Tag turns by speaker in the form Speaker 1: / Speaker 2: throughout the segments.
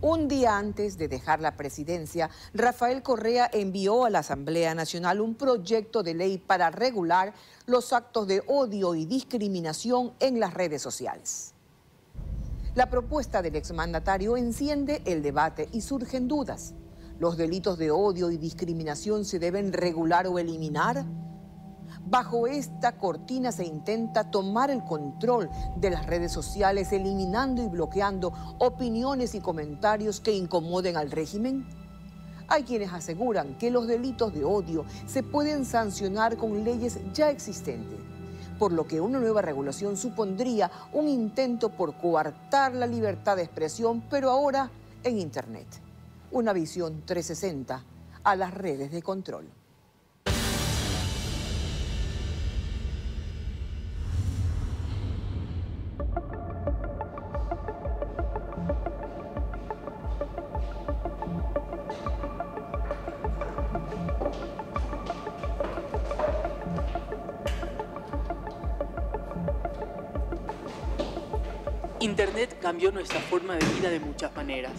Speaker 1: Un día antes de dejar la presidencia, Rafael Correa envió a la Asamblea Nacional un proyecto de ley para regular los actos de odio y discriminación en las redes sociales. La propuesta del exmandatario enciende el debate y surgen dudas. ¿Los delitos de odio y discriminación se deben regular o eliminar? Bajo esta cortina se intenta tomar el control de las redes sociales, eliminando y bloqueando opiniones y comentarios que incomoden al régimen. Hay quienes aseguran que los delitos de odio se pueden sancionar con leyes ya existentes, por lo que una nueva regulación supondría un intento por coartar la libertad de expresión, pero ahora en Internet. Una visión 360 a las redes de control.
Speaker 2: Internet cambió nuestra forma de vida de muchas maneras,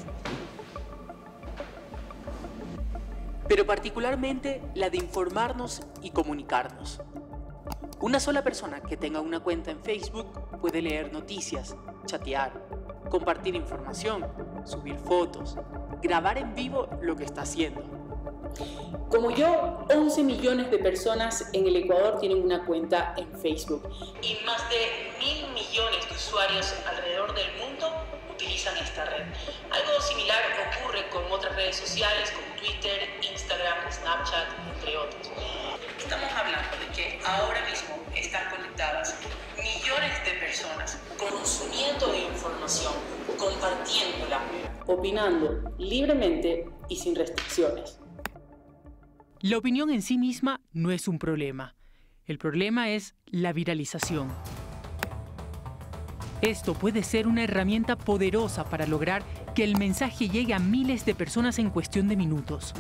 Speaker 2: pero particularmente la de informarnos y comunicarnos. Una sola persona que tenga una cuenta en Facebook puede leer noticias, chatear, compartir información, subir fotos, grabar en vivo lo que está haciendo.
Speaker 3: Como yo, 11 millones de personas en el Ecuador tienen una cuenta en Facebook.
Speaker 4: Y más de 1.000 millones de usuarios alrededor del mundo utilizan esta red. Algo similar ocurre con otras redes sociales como Twitter, Instagram, Snapchat, entre otros. Estamos hablando de que ahora mismo están conectadas millones de personas consumiendo información, compartiéndola,
Speaker 3: opinando libremente y sin restricciones.
Speaker 2: La opinión en sí misma no es un problema. El problema es la viralización. Esto puede ser una herramienta poderosa para lograr que el mensaje llegue a miles de personas en cuestión de minutos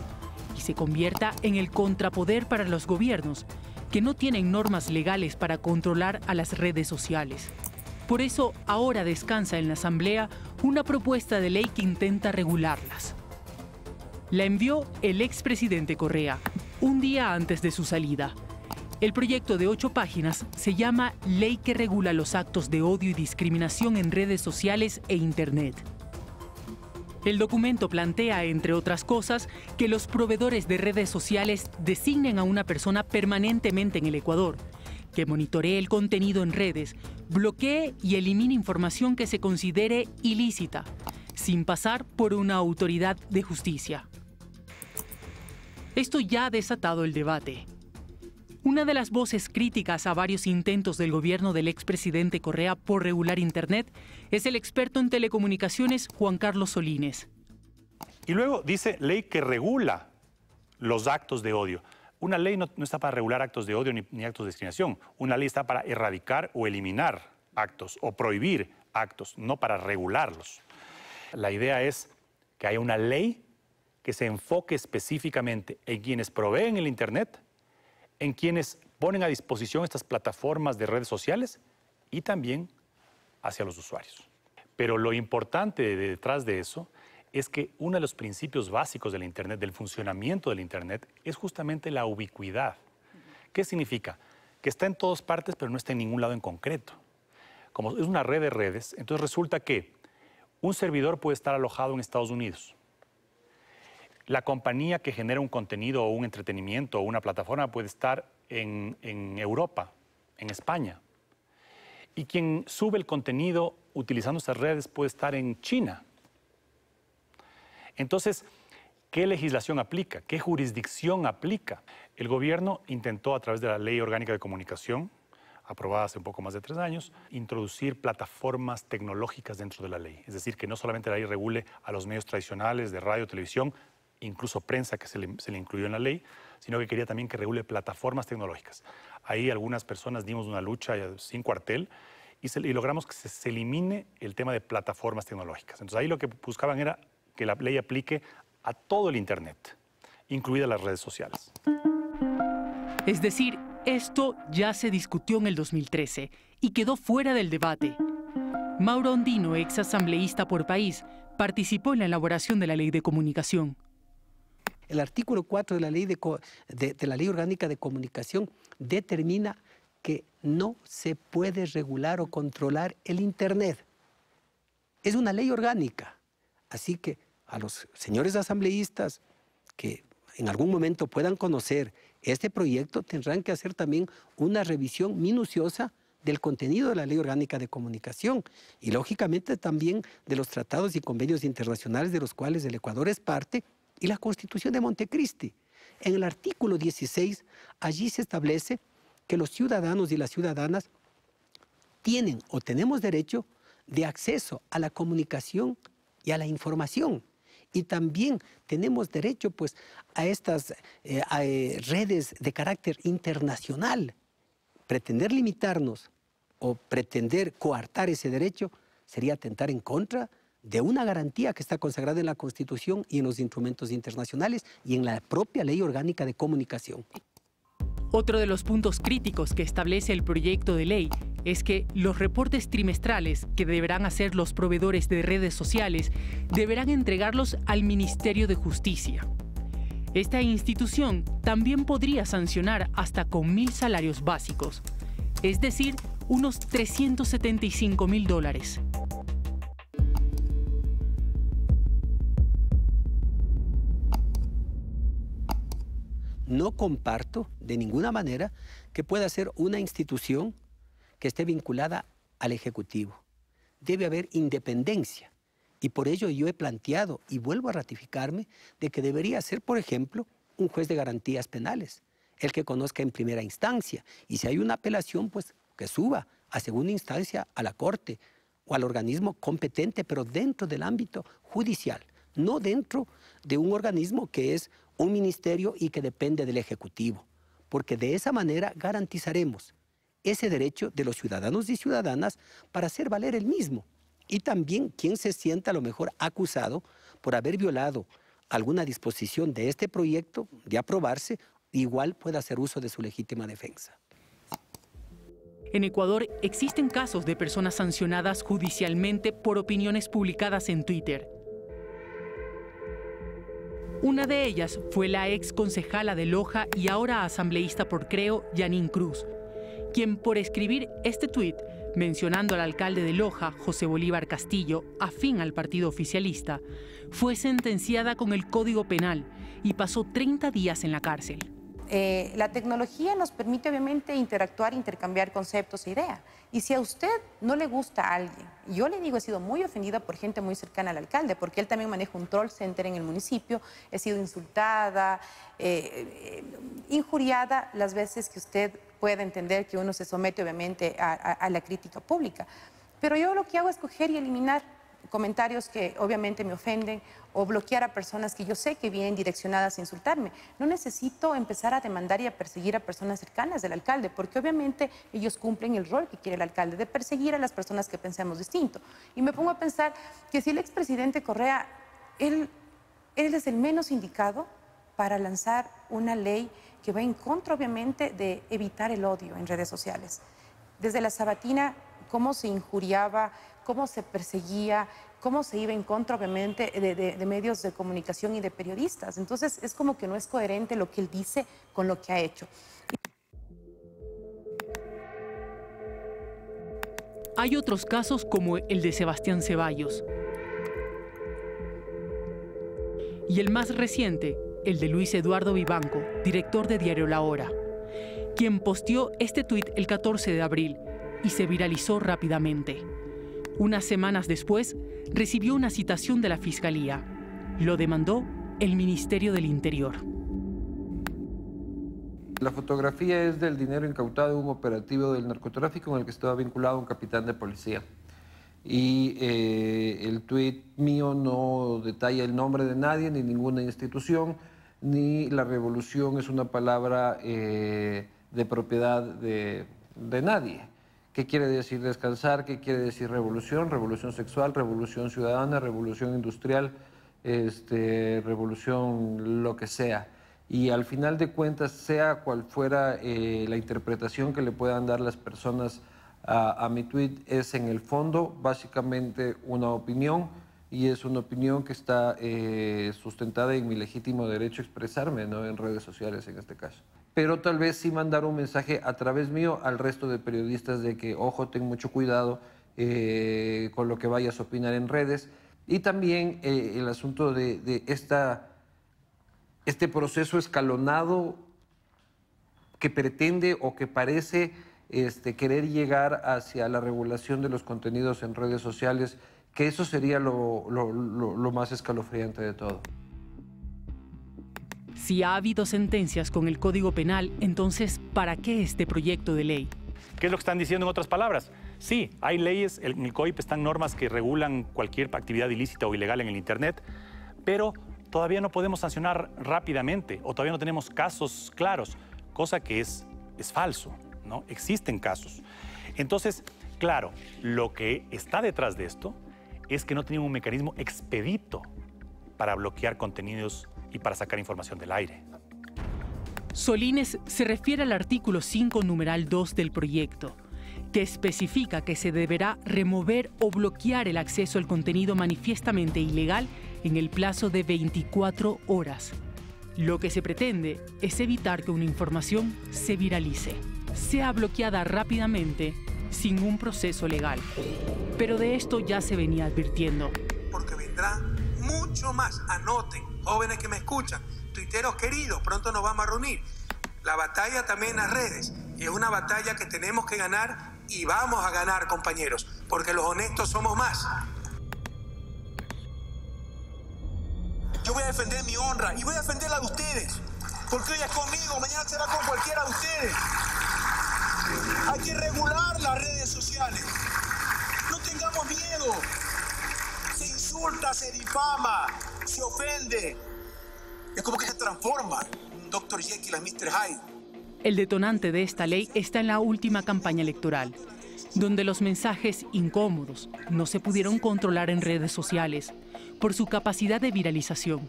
Speaker 2: y se convierta en el contrapoder para los gobiernos, que no tienen normas legales para controlar a las redes sociales. Por eso, ahora descansa en la Asamblea una propuesta de ley que intenta regularlas. La envió el expresidente Correa, un día antes de su salida. El proyecto de 8 páginas se llama Ley que regula los actos de odio y discriminación en redes sociales e Internet. El documento plantea, entre otras cosas, que los proveedores de redes sociales designen a una persona permanentemente en el Ecuador, que monitoree el contenido en redes, bloquee y elimine información que se considere ilícita, sin pasar por una autoridad de justicia. Esto ya ha desatado el debate. Una de las voces críticas a varios intentos del gobierno del expresidente Correa por regular Internet es el experto en telecomunicaciones Juan Carlos Solines.
Speaker 5: Y luego dice ley que regula los actos de odio. Una ley no está para regular actos de odio ni actos de discriminación. Una ley está para erradicar o eliminar actos o prohibir actos, no para regularlos. La idea es que haya una ley que se enfoque específicamente en quienes proveen el Internet, en quienes ponen a disposición estas plataformas de redes sociales y también hacia los usuarios. Pero lo importante detrás de eso es que uno de los principios básicos del Internet, del funcionamiento del Internet, es justamente la ubicuidad. ¿Qué significa? Que está en todas partes, pero no está en ningún lado en concreto. Como es una red de redes, entonces resulta que un servidor puede estar alojado en Estados Unidos. La compañía que genera un contenido o un entretenimiento o una plataforma puede estar en Europa, en España. Y quien sube el contenido utilizando estas redes puede estar en China. Entonces, ¿qué legislación aplica? ¿Qué jurisdicción aplica? El gobierno intentó, a través de la Ley Orgánica de Comunicación, aprobada hace un poco más de 3 años, introducir plataformas tecnológicas dentro de la ley. Es decir, que no solamente la ley regule a los medios tradicionales de radio, televisión, incluso prensa que se le incluyó en la ley, sino que quería también que regule plataformas tecnológicas. Ahí algunas personas dimos una lucha sin cuartel y logramos que se elimine el tema de plataformas tecnológicas. Entonces ahí lo que buscaban era que la ley aplique a todo el Internet, incluidas las redes sociales.
Speaker 2: Es decir, esto ya se discutió en el 2013 y quedó fuera del debate. Mauro Ondino, ex asambleísta por país, participó en la elaboración de la Ley de Comunicación.
Speaker 6: El artículo 4 de la Ley Orgánica de Comunicación determina que no se puede regular o controlar el Internet. Es una ley orgánica. Así que a los señores asambleístas que en algún momento puedan conocer este proyecto tendrán que hacer también una revisión minuciosa del contenido de la Ley Orgánica de Comunicación y lógicamente también de los tratados y convenios internacionales de los cuales el Ecuador es parte y la Constitución de Montecristi. En el artículo 16, allí se establece que los ciudadanos y las ciudadanas tienen o tenemos derecho de acceso a la comunicación y a la información. Y también tenemos derecho pues, a estas redes de carácter internacional. Pretender limitarnos o pretender coartar ese derecho sería atentar en contra de una garantía que está consagrada en la Constitución y en los instrumentos internacionales y en la propia Ley Orgánica de Comunicación.
Speaker 2: Otro de los puntos críticos que establece el proyecto de ley es que los reportes trimestrales que deberán hacer los proveedores de redes sociales deberán entregarlos al Ministerio de Justicia. Esta institución también podría sancionar hasta con 1.000 salarios básicos, es decir, unos $375.000.
Speaker 6: No comparto de ninguna manera que pueda ser una institución que esté vinculada al Ejecutivo. Debe haber independencia y por ello yo he planteado y vuelvo a ratificarme de que debería ser, por ejemplo, un juez de garantías penales, el que conozca en primera instancia y si hay una apelación, pues que suba a segunda instancia a la Corte o al organismo competente, pero dentro del ámbito judicial, no dentro de un organismo que es un ministerio y que depende del Ejecutivo, porque de esa manera garantizaremos ese derecho de los ciudadanos y ciudadanas para hacer valer el mismo. Y también quien se sienta a lo mejor acusado por haber violado alguna disposición de este proyecto de aprobarse, igual pueda hacer uso de su legítima defensa.
Speaker 2: En Ecuador existen casos de personas sancionadas judicialmente por opiniones publicadas en Twitter. Una de ellas fue la ex concejala de Loja y ahora asambleísta por Creo, Yanín Cruz, quien por escribir este tuit mencionando al alcalde de Loja, José Bolívar Castillo, afín al partido oficialista, fue sentenciada con el Código Penal y pasó 30 días en la cárcel.
Speaker 7: La tecnología nos permite obviamente interactuar, intercambiar conceptos e ideas. Y si a usted no le gusta a alguien, yo le digo, he sido muy ofendida por gente muy cercana al alcalde, porque él también maneja un troll center en el municipio, he sido insultada, injuriada las veces que usted pueda entender que uno se somete obviamente a la crítica pública. Pero yo lo que hago es coger y eliminar comentarios que obviamente me ofenden o bloquear a personas que yo sé que vienen direccionadas a insultarme. No necesito empezar a demandar y a perseguir a personas cercanas del alcalde, porque obviamente ellos cumplen el rol que quiere el alcalde, de perseguir a las personas que pensemos distinto. Y me pongo a pensar que si el expresidente Correa, él es el menos indicado para lanzar una ley que va en contra, obviamente, de evitar el odio en redes sociales. Desde la Sabatina, cómo se injuriaba, cómo se perseguía, cómo se iba en contra, obviamente, de medios de comunicación y de periodistas. Entonces, es como que no es coherente lo que él dice con lo que ha hecho.
Speaker 2: Hay otros casos como el de Sebastián Ceballos. Y el más reciente, el de Luis Eduardo Vivanco, director de Diario La Hora, quien posteó este tuit el 14 de abril y se viralizó rápidamente. Unas semanas después, recibió una citación de la Fiscalía. Lo demandó el Ministerio del Interior.
Speaker 8: La fotografía es del dinero incautado en un operativo del narcotráfico en el que estaba vinculado un capitán de policía. Y el tuit mío no detalla el nombre de nadie, ni ninguna institución, ni la revolución es una palabra de propiedad de nadie. ¿Qué quiere decir descansar? ¿Qué quiere decir revolución? Revolución sexual, revolución ciudadana, revolución industrial, revolución lo que sea. Y al final de cuentas, sea cual fuera la interpretación que le puedan dar las personas a mi tuit, es en el fondo básicamente una opinión y es una opinión que está sustentada en mi legítimo derecho a expresarme, ¿no? En redes sociales en este caso. Pero tal vez sí mandar un mensaje a través mío al resto de periodistas de que, ojo, ten mucho cuidado con lo que vayas a opinar en redes. Y también el asunto de este proceso escalonado que pretende o que parece querer llegar hacia la regulación de los contenidos en redes sociales, que eso sería lo más escalofriante de todo.
Speaker 2: Si ha habido sentencias con el Código Penal, entonces, ¿para qué este proyecto de ley?
Speaker 5: ¿Qué es lo que están diciendo en otras palabras? Sí, hay leyes, en el COIP están normas que regulan cualquier actividad ilícita o ilegal en el Internet, pero todavía no podemos sancionar rápidamente o todavía no tenemos casos claros, cosa que es falso, ¿no? Existen casos. Entonces, claro, lo que está detrás de esto es que no tienen un mecanismo expedito para bloquear contenidos y para sacar información del aire.
Speaker 2: Solines se refiere al artículo 5, numeral 2 del proyecto, que especifica que se deberá remover o bloquear el acceso al contenido manifiestamente ilegal en el plazo de 24 horas. Lo que se pretende es evitar que una información se viralice, sea bloqueada rápidamente sin un proceso legal. Pero de esto ya se venía advirtiendo.
Speaker 9: Porque vendrá mucho más. Anoten, jóvenes que me escuchan, tuiteros queridos, pronto nos vamos a reunir. La batalla también en las redes. Y es una batalla que tenemos que ganar y vamos a ganar, compañeros, porque los honestos somos más. Yo voy a defender mi honra y voy a defender la de ustedes, porque hoy es conmigo, mañana será con cualquiera de ustedes. Hay que regular las redes sociales. No tengamos miedo. Se insulta, se difama, se ofende. Es como que se transforma un Dr. Jekyll a Mr. Hyde.
Speaker 2: El detonante de esta ley está en la última campaña electoral, donde los mensajes incómodos no se pudieron controlar en redes sociales por su capacidad de viralización,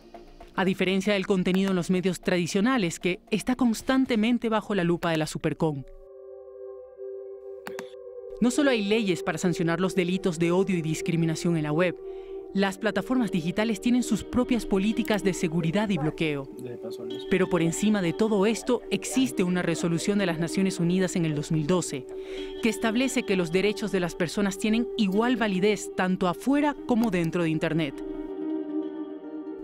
Speaker 2: a diferencia del contenido en los medios tradicionales, que está constantemente bajo la lupa de la Supercon. No solo hay leyes para sancionar los delitos de odio y discriminación en la web, las plataformas digitales tienen sus propias políticas de seguridad y bloqueo. Pero por encima de todo esto, existe una resolución de las Naciones Unidas en el 2012 que establece que los derechos de las personas tienen igual validez tanto afuera como dentro de Internet.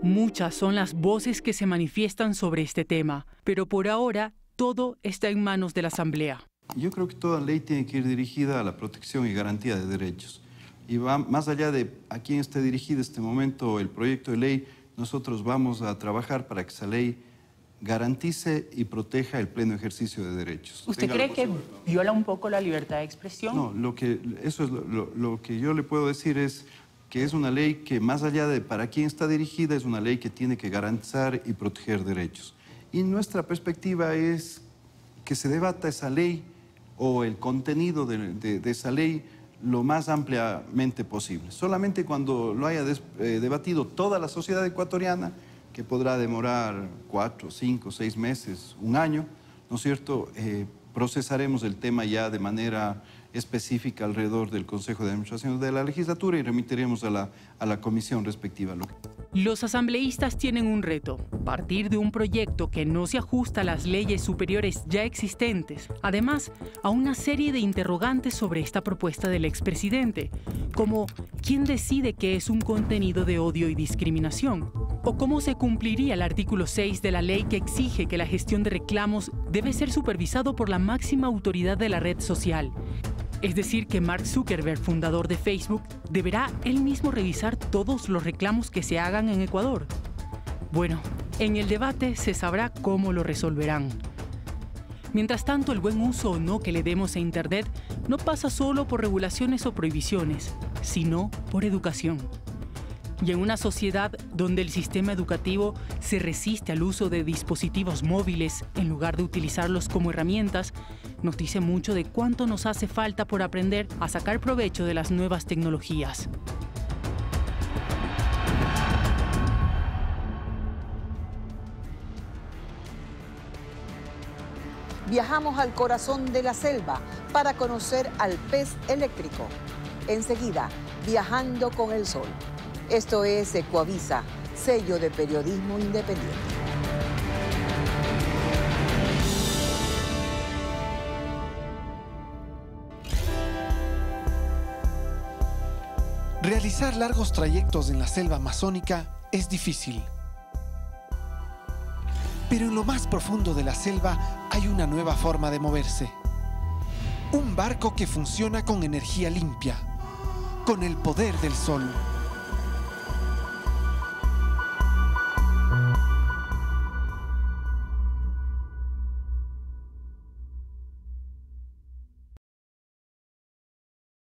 Speaker 2: Muchas son las voces que se manifiestan sobre este tema, pero por ahora todo está en manos de la Asamblea.
Speaker 10: Yo creo que toda ley tiene que ir dirigida a la protección y garantía de derechos. Y va más allá de a quién esté dirigido este momento el proyecto de ley, nosotros vamos a trabajar para que esa ley garantice y proteja el pleno ejercicio de derechos.
Speaker 3: ¿Usted cree que viola un poco la libertad de expresión?
Speaker 10: No, lo que yo le puedo decir es que es una ley que más allá de para quién está dirigida, es una ley que tiene que garantizar y proteger derechos. Y nuestra perspectiva es que se debata esa ley o el contenido de esa ley lo más ampliamente posible. Solamente cuando lo haya debatido toda la sociedad ecuatoriana, que podrá demorar 4, 5, 6 meses, un año, ¿no es cierto?, procesaremos el tema ya de manera específica alrededor del Consejo de Administración de la Legislatura y remitiremos a la comisión respectiva.
Speaker 2: Los asambleístas tienen un reto: partir de un proyecto que no se ajusta a las leyes superiores ya existentes, además a una serie de interrogantes sobre esta propuesta del expresidente, como ¿quién decide qué es un contenido de odio y discriminación? ¿O cómo se cumpliría el artículo 6 de la ley que exige que la gestión de reclamos debe ser supervisado por la máxima autoridad de la red social? Es decir, que Mark Zuckerberg, fundador de Facebook, deberá él mismo revisar todos los reclamos que se hagan en Ecuador. Bueno, en el debate se sabrá cómo lo resolverán. Mientras tanto, el buen uso o no que le demos a Internet no pasa solo por regulaciones o prohibiciones, sino por educación. Y en una sociedad donde el sistema educativo se resiste al uso de dispositivos móviles en lugar de utilizarlos como herramientas, nos dice mucho de cuánto nos hace falta por aprender a sacar provecho de las nuevas tecnologías.
Speaker 1: Viajamos al corazón de la selva para conocer al pez eléctrico. Enseguida, Viajando con el Sol. Esto es Ecoavisa, sello de periodismo independiente.
Speaker 11: Realizar largos trayectos en la selva amazónica es difícil. Pero en lo más profundo de la selva hay una nueva forma de moverse. Un barco que funciona con energía limpia, con el poder del sol.